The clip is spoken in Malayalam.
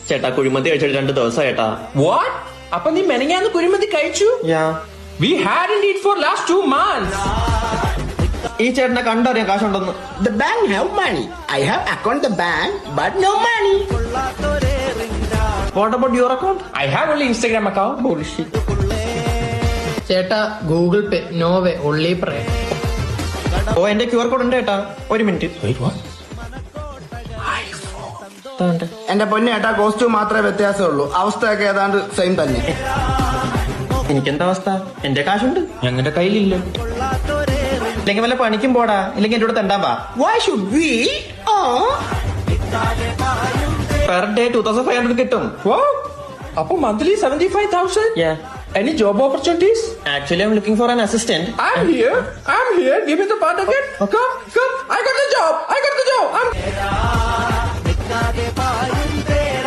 ചേട്ടാ കുഴിമന്തി കഴിച്ചിട്ട് 2 ദിവസം ചേട്ടാ. What? അപ്പൊ നീ മെനങ്ങാന്ന് കുഴിമന്തി കഴിച്ചു? We hadn't eat for last 2 months. ഈ ചേട്ടനെ കണ്ടറിയാം കാശുണ്ടെന്ന്. The bank have money. I have account the bank, but no money. What about your account? I have only Instagram account. Bullshit. ചേട്ടാ ഗൂഗിൾ പേ നോ വേ ഒള്ളി പ്രേ. ഓ എന്റെ QR കോഡ് ഉണ്ട് ചേട്ടാ. 1 മിനിറ്റ്. Wait, what? എന്റെ പൊന്നെ ഏട്ടാ കോസ്റ്റ്യൂം മാത്രമേ വ്യത്യാസമുള്ളൂ. അവസ്ഥയൊക്കെ ഏതാണ്ട് സെയിം തന്നെ. എനിക്കെന്താ അവസ്ഥ? എന്റെ കാശുണ്ട്. ഞങ്ങളുടെ കയ്യിലില്ല. ഇല്ലെങ്കിൽ വല്ല പണിക്കും പോടാ, ഇല്ലെങ്കിൽ എന്റെ കൂടെ തെണ്ടാൻ പാ. Why should we? Per day 2500 കിട്ടും. Wow. അപ്പൊ monthly 75,000? Yeah. Any job opportunities? Actually, I'm looking for an assistant. I'm here. Give me the part again. Come. I got the job.